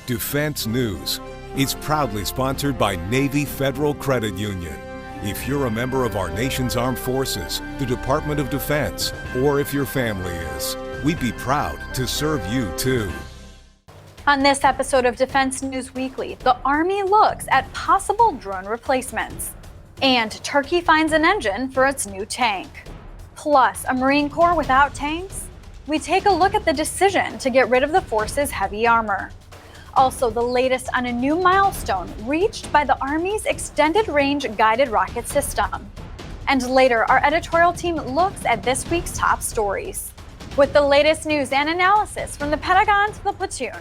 Defense News is proudly sponsored by Navy Federal Credit Union. If you're a member of our nation's armed forces, the Department of Defense, or if your family is, we'd be proud to serve you too. On this episode of Defense News Weekly, the Army looks at possible drone replacements. And Turkey finds an engine for its new tank. Plus, a Marine Corps without tanks? We take a look at the decision to get rid of the force's heavy armor. Also, the latest on a new milestone reached by the Army's Extended Range Guided Rocket System. And later, our editorial team looks at this week's top stories. With the latest news and analysis from the Pentagon to the platoon,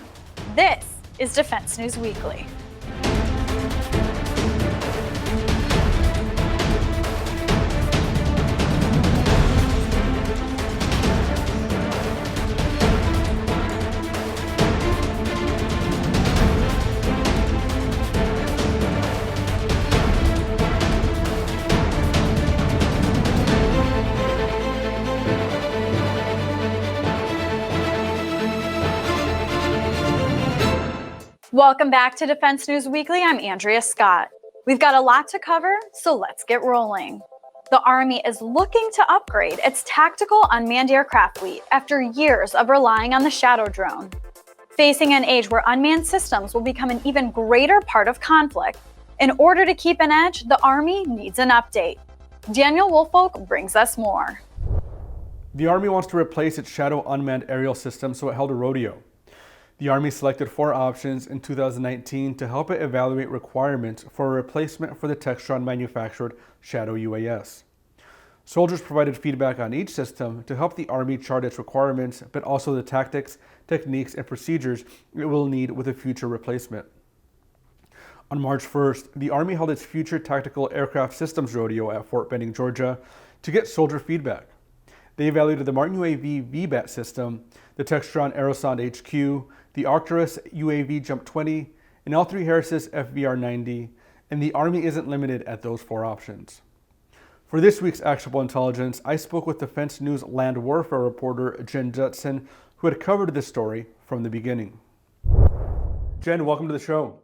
this is Defense News Weekly. Welcome back to Defense News Weekly. I'm Andrea Scott. We've got a lot to cover, so let's get rolling. The Army is looking to upgrade its tactical unmanned aircraft fleet after years of relying on the Shadow drone. Facing an age where unmanned systems will become an even greater part of conflict, in order to keep an edge, the Army needs an update. Daniel Woolfolk brings us more. The Army wants to replace its Shadow unmanned aerial system, so it held a rodeo. The Army selected 4 options in 2019 to help it evaluate requirements for a replacement for the Textron-manufactured Shadow UAS. Soldiers provided feedback on each system to help the Army chart its requirements, but also the tactics, techniques, and procedures it will need with a future replacement. On March 1st, the Army held its Future Tactical Aircraft Systems Rodeo at Fort Benning, Georgia, to get soldier feedback. They evaluated the Martin UAV VBAT system, the Textron Aerosonde HQ, the Arcturus UAV Jump 20, and L3 Harris's FVR-90, and the Army isn't limited at those 4 options. For this week's Actionable Intelligence, I spoke with Defense News Land Warfare reporter Jen Judson, who had covered this story from the beginning. Jen, welcome to the show.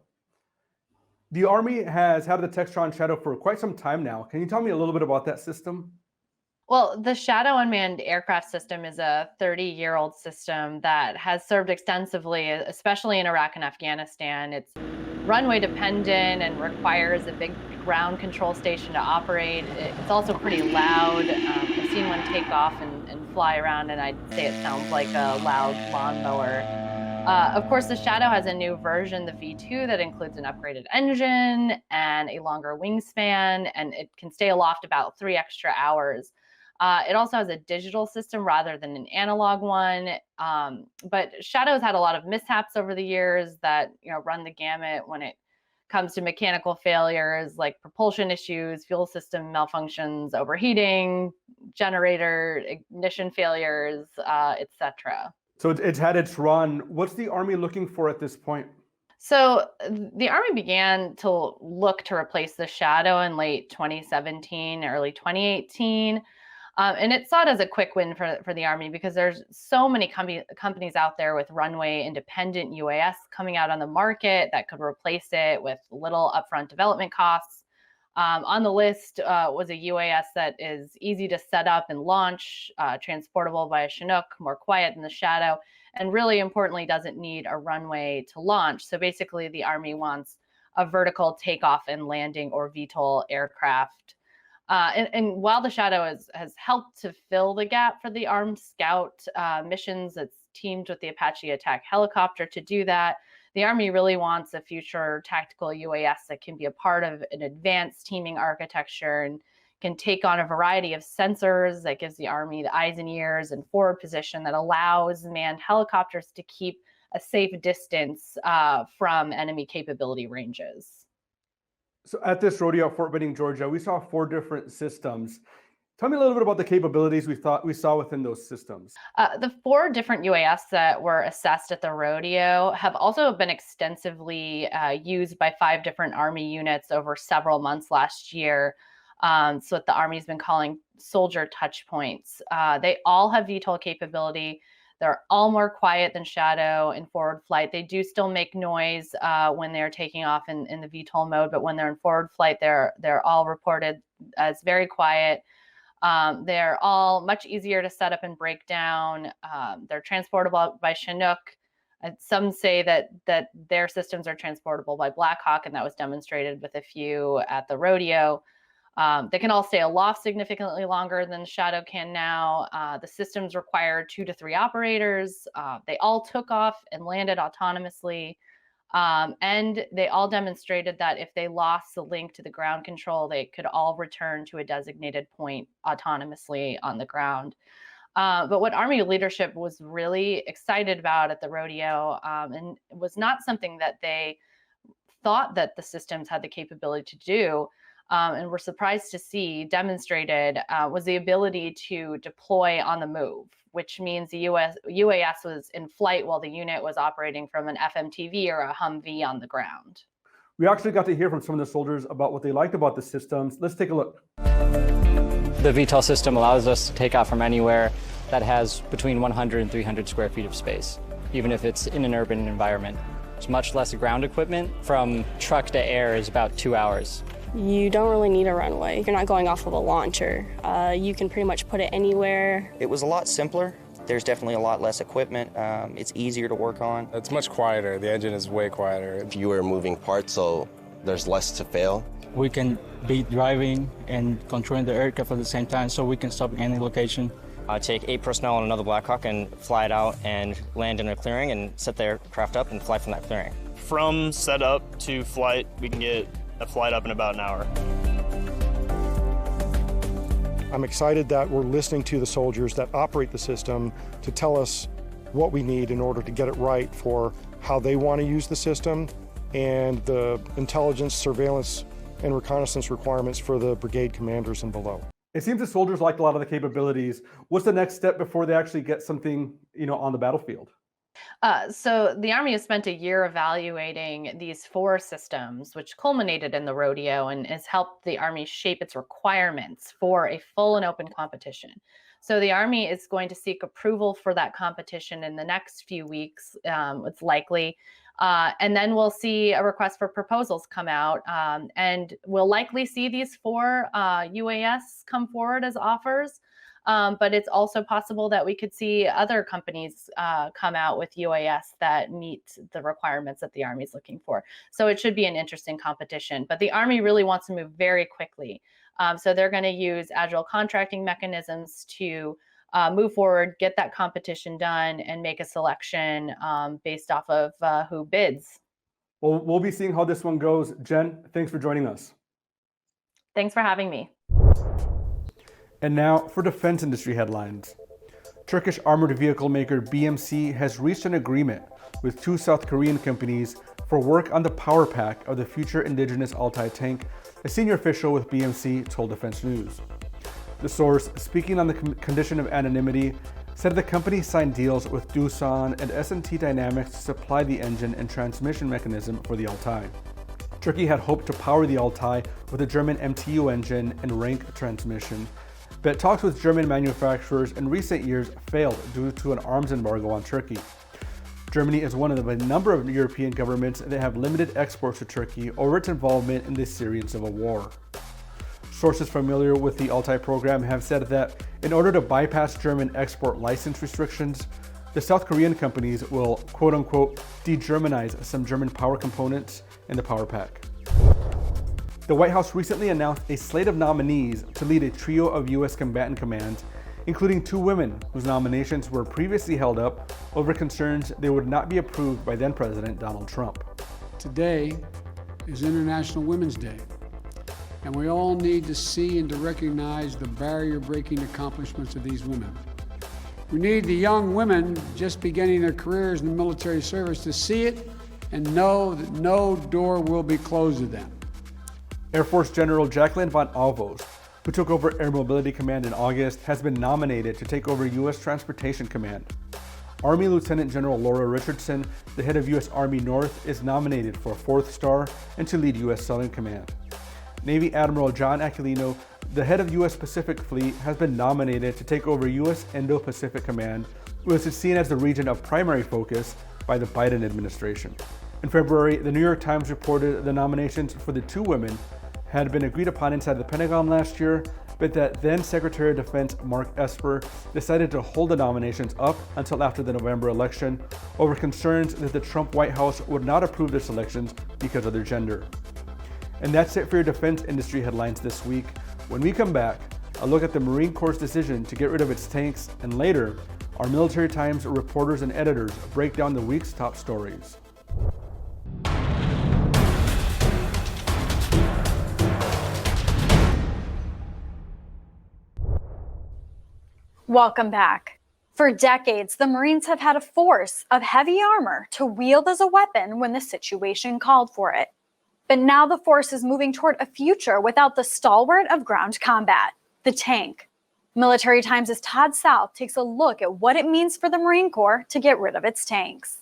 The Army has had the Textron Shadow for quite some time now. Can you tell me a little bit about that system? Well, the Shadow unmanned aircraft system is a 30-year-old system that has served extensively, especially in Iraq and Afghanistan. It's runway dependent and requires a big ground control station to operate. It's also pretty loud. I've seen one take off and fly around, and I'd say it sounds like a loud lawnmower. Of course, the Shadow has a new version, the V2, that includes an upgraded engine and a longer wingspan, and it can stay aloft about 3 extra hours. It also has a digital system rather than an analog one. But Shadow's had a lot of mishaps over the years that run the gamut when it comes to mechanical failures like propulsion issues, fuel system malfunctions, overheating, generator ignition failures, etc. So it's had its run. What's the Army looking for at this point? So the Army began to look to replace the Shadow in late 2017, early 2018. And it saw it as a quick win for the Army because there's so many companies out there with runway independent UAS coming out on the market that could replace it with little upfront development costs. On the list was a UAS that is easy to set up and launch, transportable by a Chinook, more quiet than the Shadow, and really importantly doesn't need a runway to launch. So basically the Army wants a vertical takeoff and landing or VTOL aircraft. And while the Shadow has helped to fill the gap for the Armed Scout missions, it's teamed with the Apache attack helicopter to do that. The Army really wants a future tactical UAS that can be a part of an advanced teaming architecture and can take on a variety of sensors that gives the Army the eyes and ears and forward position that allows manned helicopters to keep a safe distance from enemy capability ranges. So at this rodeo at Fort Benning, Georgia, we saw 4 different systems. Tell me a little bit about the capabilities we saw within those systems. The 4 different UAS that were assessed at the rodeo have also been extensively used by 5 different Army units over several months last year. So what the Army's been calling soldier touch points. They all have VTOL capability. They're all more quiet than Shadow in forward flight. They do still make noise when they're taking off in the VTOL mode, but when they're in forward flight, they're all reported as very quiet. They're all much easier to set up and break down. They're transportable by Chinook. Some say that their systems are transportable by Blackhawk, and that was demonstrated with a few at the rodeo. They can all stay aloft significantly longer than Shadow can now. The systems require 2 to 3 operators. They all took off and landed autonomously. And they all demonstrated that if they lost the link to the ground control, they could all return to a designated point autonomously on the ground. But what Army leadership was really excited about at the rodeo, and was not something that they thought that the systems had the capability to do, and were surprised to see demonstrated, was the ability to deploy on the move, which means the UAS was in flight while the unit was operating from an FMTV or a Humvee on the ground. We actually got to hear from some of the soldiers about what they liked about the systems. Let's take a look. The VTOL system allows us to take off from anywhere that has between 100 and 300 square feet of space, even if it's in an urban environment. It's much less ground equipment. From truck to air is about 2 hours. You don't really need a runway. You're not going off of a launcher. You can pretty much put it anywhere. It was a lot simpler. There's definitely a lot less equipment. It's easier to work on. It's much quieter. The engine is way quieter. Fewer moving parts, so there's less to fail. We can be driving and controlling the aircraft at the same time, so we can stop any location. Take 8 personnel on another Blackhawk and fly it out and land in a clearing and set the aircraft up and fly from that clearing. From setup to flight, we can get a flight up in about an hour. I'm excited that we're listening to the soldiers that operate the system to tell us what we need in order to get it right for how they want to use the system and the intelligence, surveillance, and reconnaissance requirements for the brigade commanders and below. It seems the soldiers liked a lot of the capabilities. What's the next step before they actually get something, on the battlefield? So the Army has spent a year evaluating these 4 systems, which culminated in the rodeo and has helped the Army shape its requirements for a full and open competition. So the Army is going to seek approval for that competition in the next few weeks, it's likely. And then we'll see a request for proposals come out, and we'll likely see these 4 UAS come forward as offers. But it's also possible that we could see other companies come out with UAS that meet the requirements that the Army is looking for. So it should be an interesting competition. But the Army really wants to move very quickly. So they're going to use agile contracting mechanisms to move forward, get that competition done, and make a selection based off of who bids. Well, we'll be seeing how this one goes. Jen, thanks for joining us. Thanks for having me. And now for defense industry headlines. Turkish armored vehicle maker BMC has reached an agreement with 2 South Korean companies for work on the power pack of the future indigenous Altai tank, a senior official with BMC told Defense News. The source, speaking on the condition of anonymity, said the company signed deals with Doosan and S&T Dynamics to supply the engine and transmission mechanism for the Altai. Turkey had hoped to power the Altai with a German MTU engine and rank transmission, but talks with German manufacturers in recent years failed due to an arms embargo on Turkey. Germany is one of a number of European governments that have limited exports to Turkey over its involvement in the Syrian civil war. Sources familiar with the Altai program have said that in order to bypass German export license restrictions, the South Korean companies will quote-unquote de-Germanize some German power components in the power pack. The White House recently announced a slate of nominees to lead a trio of U.S. combatant commands, including 2 women whose nominations were previously held up over concerns they would not be approved by then-President Donald Trump. Today is International Women's Day, and we all need to see and to recognize the barrier-breaking accomplishments of these women. We need the young women just beginning their careers in the military service to see it and know that no door will be closed to them. Air Force General Jacqueline von Alvos, who took over Air Mobility Command in August, has been nominated to take over U.S. Transportation Command. Army Lieutenant General Laura Richardson, the head of U.S. Army North, is nominated for a 4th star and to lead U.S. Southern Command. Navy Admiral John Aquilino, the head of U.S. Pacific Fleet, has been nominated to take over U.S. Indo-Pacific Command, was seen as the region of primary focus by the Biden administration. In February, the New York Times reported the nominations for the two women had been agreed upon inside the Pentagon last year, but that then Secretary of Defense Mark Esper decided to hold the nominations up until after the November election over concerns that the Trump White House would not approve their selections because of their gender. And that's it for your defense industry headlines this week. When we come back, a look at the Marine Corps' decision to get rid of its tanks, and later, our Military Times reporters and editors break down the week's top stories. Welcome back. For decades, the Marines have had a force of heavy armor to wield as a weapon when the situation called for it. But now the force is moving toward a future without the stalwart of ground combat, the tank. Military Times' Todd South takes a look at what it means for the Marine Corps to get rid of its tanks.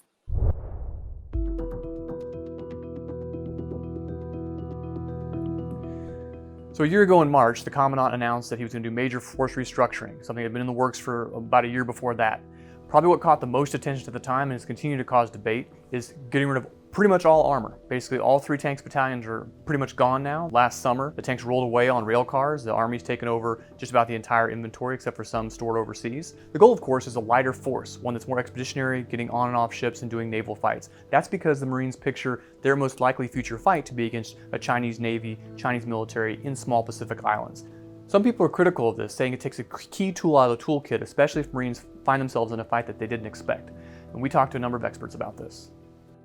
So a year ago in March, the Commandant announced that he was going to do major force restructuring, something that had been in the works for about a year before that. Probably what caught the most attention at the time and has continued to cause debate is getting rid of pretty much all armor. Basically, all 3 tanks battalions are pretty much gone now. Last summer, the tanks rolled away on rail cars. The Army's taken over just about the entire inventory except for some stored overseas. The goal, of course, is a lighter force, one that's more expeditionary, getting on and off ships and doing naval fights. That's because the Marines picture their most likely future fight to be against a Chinese Navy, Chinese military in small Pacific islands. Some people are critical of this, saying it takes a key tool out of the toolkit, especially if Marines find themselves in a fight that they didn't expect. And we talked to a number of experts about this.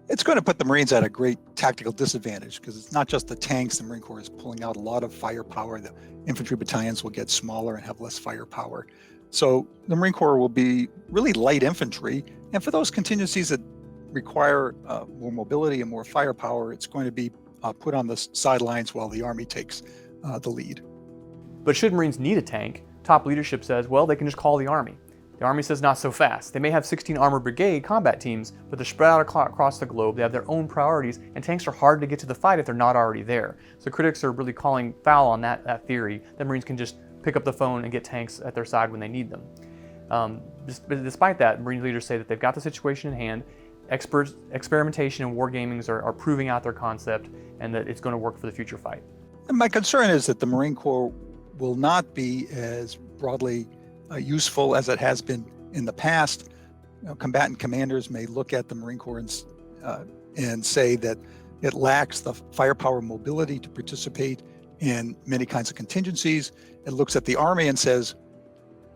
It's going to put the Marines at a great tactical disadvantage because it's not just the tanks. The Marine Corps is pulling out a lot of firepower. The infantry battalions will get smaller and have less firepower. So the Marine Corps will be really light infantry. And for those contingencies that require more mobility and more firepower, it's going to be put on the sidelines while the Army takes the lead. But should Marines need a tank, top leadership says, well, they can just call the Army. The Army says not so fast. They may have 16 Armored Brigade combat teams, but they're spread out across the globe. They have their own priorities, and tanks are hard to get to the fight if they're not already there. So critics are really calling foul on that theory, that Marines can just pick up the phone and get tanks at their side when they need them. Despite that, Marine leaders say that they've got the situation in hand. Experimentation and wargamings are proving out their concept, and that it's going to work for the future fight. And my concern is that the Marine Corps will not be as broadly useful as it has been in the past. Combatant commanders may look at the Marine Corps and say that it lacks the firepower mobility to participate in many kinds of contingencies. It looks at the Army and says,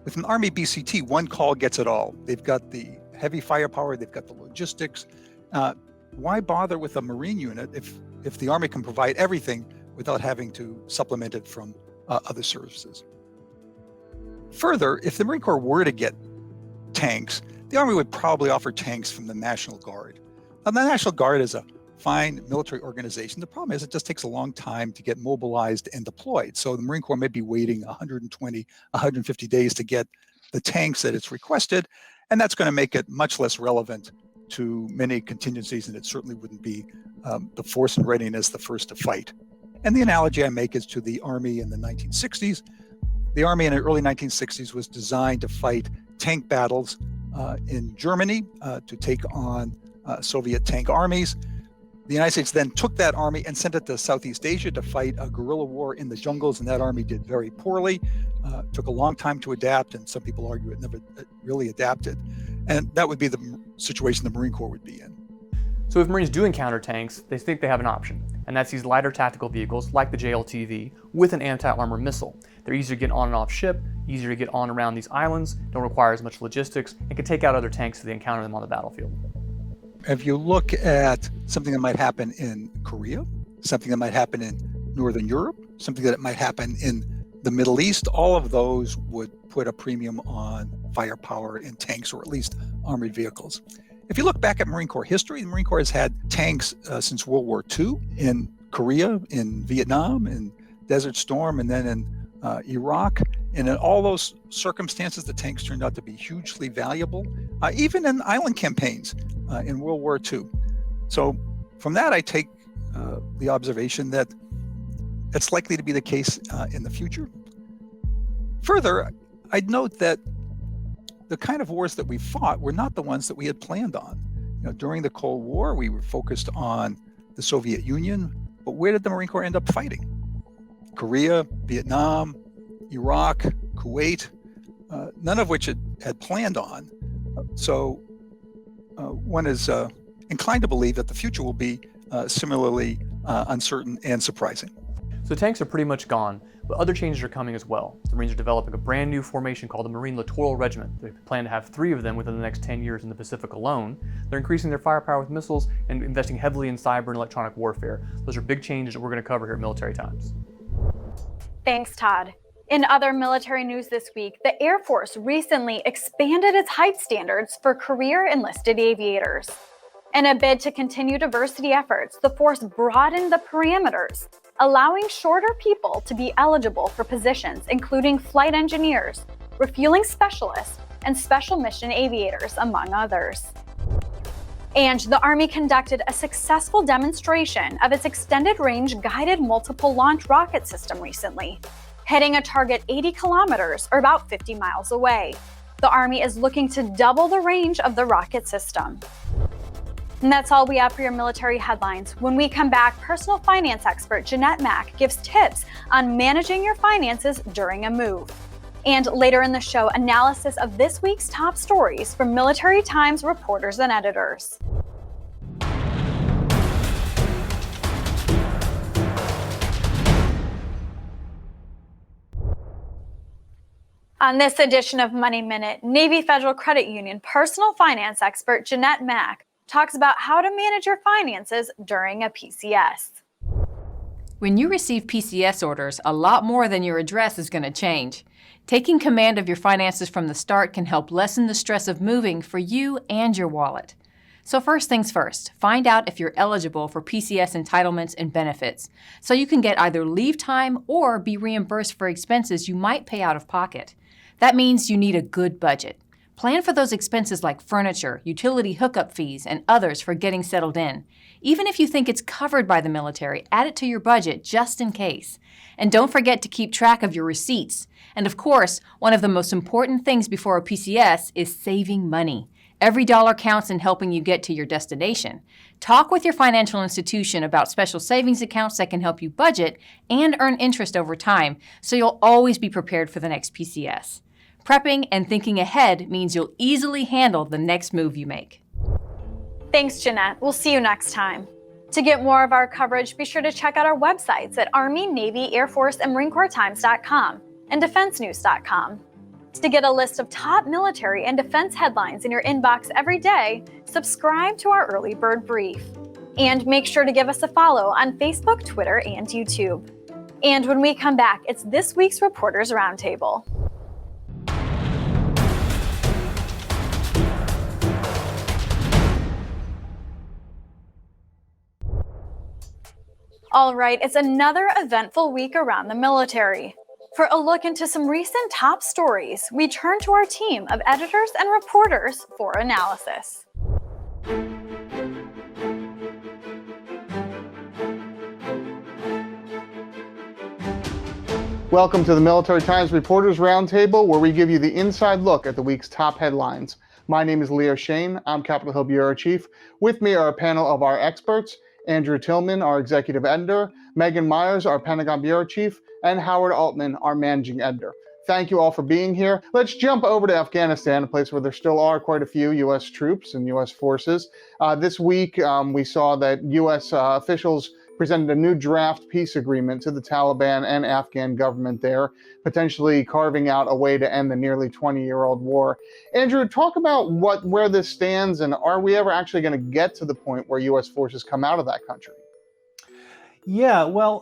with an Army BCT, one call gets it all. They've got the heavy firepower, they've got the logistics. Why bother with a Marine unit if the Army can provide everything without having to supplement it from other services? Further, if the Marine Corps were to get tanks, the Army would probably offer tanks from the National Guard. Now, the National Guard is a fine military organization. The problem is it just takes a long time to get mobilized and deployed. So the Marine Corps may be waiting 120, 150 days to get the tanks that it's requested, and that's going to make it much less relevant to many contingencies, and it certainly wouldn't be the force and readiness the first to fight. And the analogy I make is to the Army in the 1960s. The Army in the early 1960s was designed to fight tank battles in Germany to take on Soviet tank armies. The United States then took that army and sent it to Southeast Asia to fight a guerrilla war in the jungles, and that army did very poorly. Took a long time to adapt, and some people argue it never really adapted. And that would be the situation the Marine Corps would be in. So if Marines do encounter tanks, they think they have an option, and that's these lighter tactical vehicles like the JLTV with an anti-armor missile. They're easier to get on and off ship, easier to get on around these islands, don't require as much logistics, and can take out other tanks if they encounter them on the battlefield. If you look at something that might happen in Korea, something that might happen in Northern Europe, something that might happen in the Middle East, all of those would put a premium on firepower in tanks, or at least armored vehicles. If you look back at Marine Corps history, the Marine Corps has had tanks since World War II in Korea, in Vietnam, in Desert Storm, and then in Iraq. And in all those circumstances, the tanks turned out to be hugely valuable, even in island campaigns in World War II. So from that, I take the observation that it's likely to be the case in the future. Further, I'd note that the kind of wars that we fought were not the ones that we had planned on. During the Cold War, we were focused on the Soviet Union, but where did the Marine Corps end up fighting? Korea, Vietnam, Iraq, Kuwait, none of which had planned on. So one is inclined to believe that the future will be similarly uncertain and surprising. So the tanks are pretty much gone, but other changes are coming as well. The Marines are developing a brand new formation called the Marine Littoral Regiment. They plan to have 3 of them within the next 10 years in the Pacific alone. They're increasing their firepower with missiles and investing heavily in cyber and electronic warfare. Those are big changes that we're going to cover here at Military Times. Thanks, Todd. In other military news this week, the Air Force recently expanded its height standards for career enlisted aviators. In a bid to continue diversity efforts, the force broadened the parameters, allowing shorter people to be eligible for positions including flight engineers, refueling specialists, and special mission aviators, among others. And the Army conducted a successful demonstration of its extended-range guided multiple launch rocket system recently, hitting a target 80 kilometers or about 50 miles away. The Army is looking to double the range of the rocket system. And that's all we have for your military headlines. When we come back, personal finance expert Jeanette Mack gives tips on managing your finances during a move. And later in the show, analysis of this week's top stories from Military Times reporters and editors. On this edition of Money Minute, Navy Federal Credit Union personal finance expert Jeanette Mack talks about how to manage your finances during a PCS. When you receive PCS orders, a lot more than your address is going to change. Taking command of your finances from the start can help lessen the stress of moving for you and your wallet. So first things first, find out if you're eligible for PCS entitlements and benefits, so you can get either leave time or be reimbursed for expenses you might pay out of pocket. That means you need a good budget. Plan for those expenses like furniture, utility hookup fees, and others for getting settled in. Even if you think it's covered by the military, add it to your budget just in case. And don't forget to keep track of your receipts. And of course, one of the most important things before a PCS is saving money. Every dollar counts in helping you get to your destination. Talk with your financial institution about special savings accounts that can help you budget and earn interest over time, so you'll always be prepared for the next PCS. Prepping and thinking ahead means you'll easily handle the next move you make. Thanks, Jeanette. We'll see you next time. To get more of our coverage, be sure to check out our websites at Army, Navy, Air Force, and MarineCorpsTimes.com and DefenseNews.com. To get a list of top military and defense headlines in your inbox every day, subscribe to our Early Bird Brief. And make sure to give us a follow on Facebook, Twitter, and YouTube. And when we come back, it's this week's Reporters Roundtable. All right, it's another eventful week around the military. For a look into some recent top stories, we turn to our team of editors and reporters for analysis. Welcome to the Military Times Reporters Roundtable, where we give you the inside look at the week's top headlines. My name is Leo Shane. I'm Capitol Hill Bureau Chief. With me are a panel of our experts: Andrew Tillman, our executive editor, Megan Myers, our Pentagon Bureau Chief, and Howard Altman, our managing editor. Thank you all for being here. Let's jump over to Afghanistan, a place where there still are quite a few U.S. troops and U.S. forces. This week, we saw that U.S. Officials presented a new draft peace agreement to the Taliban and Afghan government there, potentially carving out a way to end the nearly 20-year-old war. Andrew, talk about where this stands, and are we ever actually going to get to the point where U.S. forces come out of that country? Yeah, well,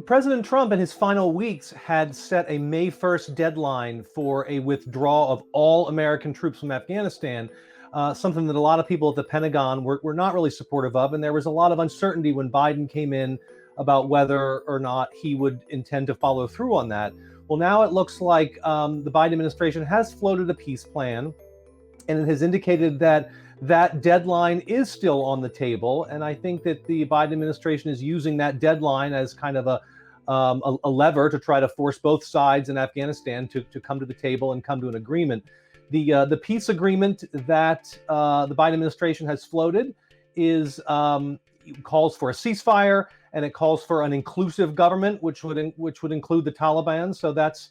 President Trump in his final weeks had set a May 1st deadline for a withdrawal of all American troops from Afghanistan, something that a lot of people at the Pentagon were not really supportive of. And there was a lot of uncertainty when Biden came in about whether or not he would intend to follow through on that. Well, now it looks like the Biden administration has floated a peace plan, and it has indicated that that deadline is still on the table. And I think that the Biden administration is using that deadline as kind of a lever to try to force both sides in Afghanistan to come to the table and come to an agreement. The peace agreement that the Biden administration has floated calls for a ceasefire, and it calls for an inclusive government, which would include the Taliban. So that's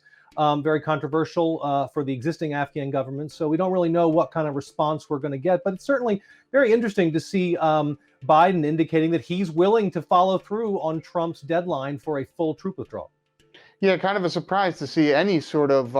very controversial for the existing Afghan government. So we don't really know what kind of response we're going to get, but it's certainly very interesting to see Biden indicating that he's willing to follow through on Trump's deadline for a full troop withdrawal. Yeah, kind of a surprise to see any sort of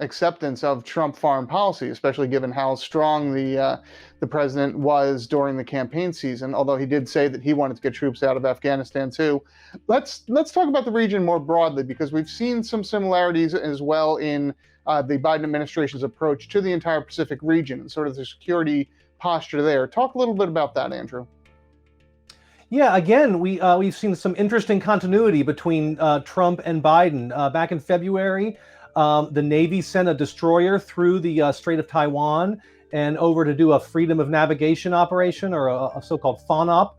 acceptance of Trump foreign policy, especially given how strong the president was during the campaign season. Although he did say that he wanted to get troops out of Afghanistan too. Let's talk about the region more broadly, because we've seen some similarities as well in the Biden administration's approach to the entire Pacific region and sort of the security posture there. Talk a little bit about that, Andrew. Yeah, again, we've seen some interesting continuity between Trump and Biden. Back in February, the Navy sent a destroyer through the Strait of Taiwan and over to do a freedom of navigation operation, or a so-called FONOP,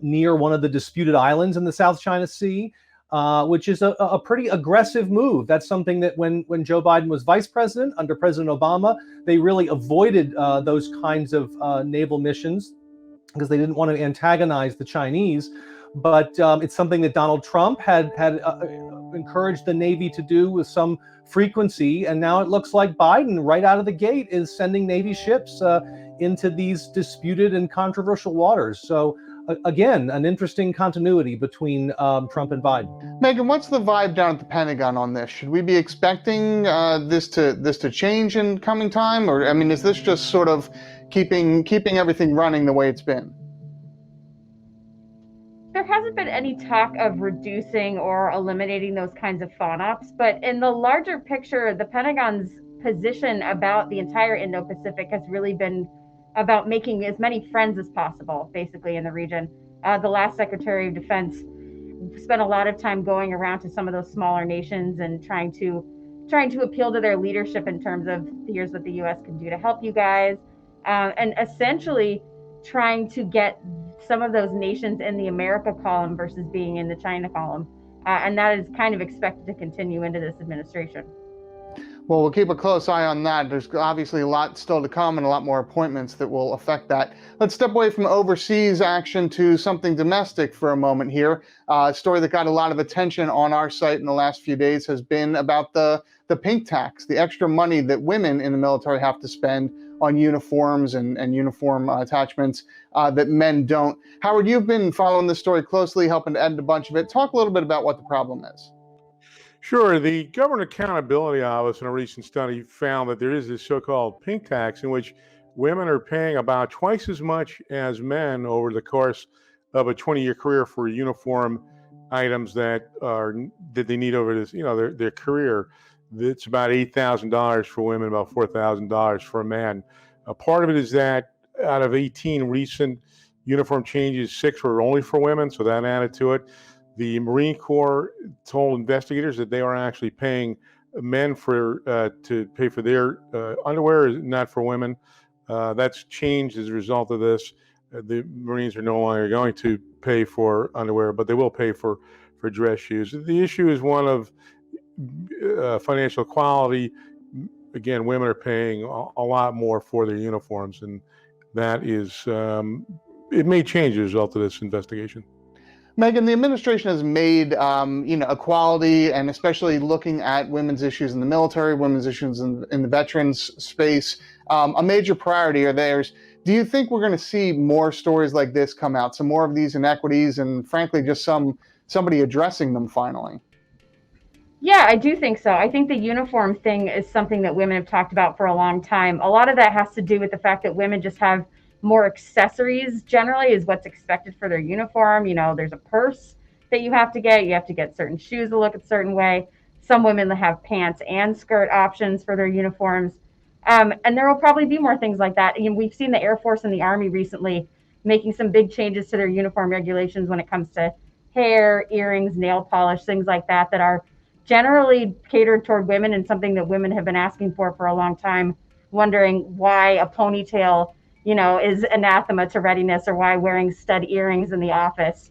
near one of the disputed islands in the South China Sea, which is a pretty aggressive move. That's something that when Joe Biden was vice president under President Obama, they really avoided those kinds of naval missions, because they didn't want to antagonize the Chinese. But it's something that Donald Trump had encouraged the Navy to do with some frequency. And now it looks like Biden, right out of the gate, is sending Navy ships into these disputed and controversial waters. So again, an interesting continuity between Trump and Biden. Megan, what's the vibe down at the Pentagon on this? Should we be expecting this to change in coming time? Or, I mean, is this just sort of keeping everything running the way it's been? There hasn't been any talk of reducing or eliminating those kinds of FONOPs, but in the larger picture, the Pentagon's position about the entire Indo-Pacific has really been about making as many friends as possible, basically, in the region. The last Secretary of Defense spent a lot of time going around to some of those smaller nations and trying to appeal to their leadership in terms of, here's what the U.S. can do to help you guys, and essentially trying to get some of those nations in the America column versus being in the China column. And that is kind of expected to continue into this administration. Well, we'll keep a close eye on that. There's obviously a lot still to come and a lot more appointments that will affect that. Let's step away from overseas action to something domestic for a moment here. A story that got a lot of attention on our site in the last few days has been about the pink tax, the extra money that women in the military have to spend on uniforms and uniform attachments that men don't. Howard, you've been following this story closely, helping to edit a bunch of it. Talk a little bit about what the problem is. Sure. The Government Accountability Office in a recent study found that there is this so-called pink tax in which women are paying about twice as much as men over the course of a 20-year career for uniform items that they need over this, their career. It's about $8,000 for women, about $4,000 for a man. Part of it is that out of 18 recent uniform changes, 6 were only for women, so that added to it. The Marine Corps told investigators that they are actually paying men to pay for their underwear, not for women. That's changed as a result of this. The Marines are no longer going to pay for underwear, but they will pay for dress shoes. The issue is one of financial equality. Again, women are paying a lot more for their uniforms, and that is, it may change as a result of this investigation. Megan, the administration has made, equality, and especially looking at women's issues in the military, women's issues in the veterans space, a major priority of theirs. Do you think we're going to see more stories like this come out, some more of these inequities, and frankly, just somebody addressing them finally? Yeah, I do think so. I think the uniform thing is something that women have talked about for a long time. A lot of that has to do with the fact that women just have more accessories generally is what's expected for their uniform. There's a purse that you have to get certain shoes that look a certain way. Some women have pants and skirt options for their uniforms. And there will probably be more things like that. We've seen the Air Force and the Army recently making some big changes to their uniform regulations when it comes to hair, earrings, nail polish, things like that are generally catered toward women, and something that women have been asking for a long time, wondering why a ponytail is anathema to readiness, or why wearing stud earrings in the office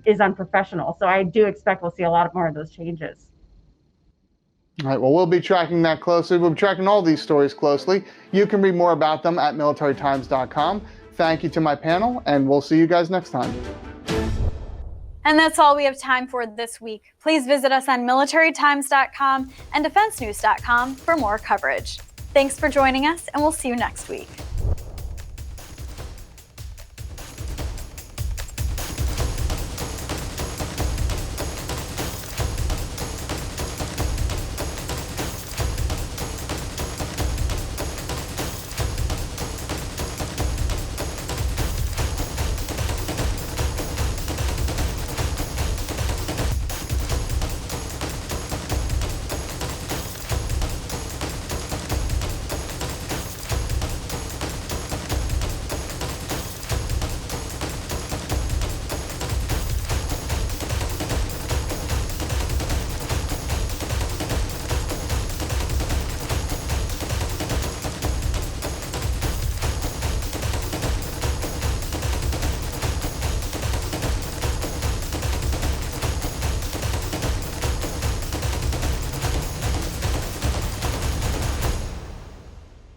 is unprofessional. So I do expect we'll see a lot more of those changes. All right, well, we'll be tracking that closely. We'll be tracking all these stories closely. You can read more about them at militarytimes.com. Thank you to my panel, and we'll see you guys next time. And that's all we have time for this week. Please visit us on militarytimes.com and defensenews.com for more coverage. Thanks for joining us, and we'll see you next week.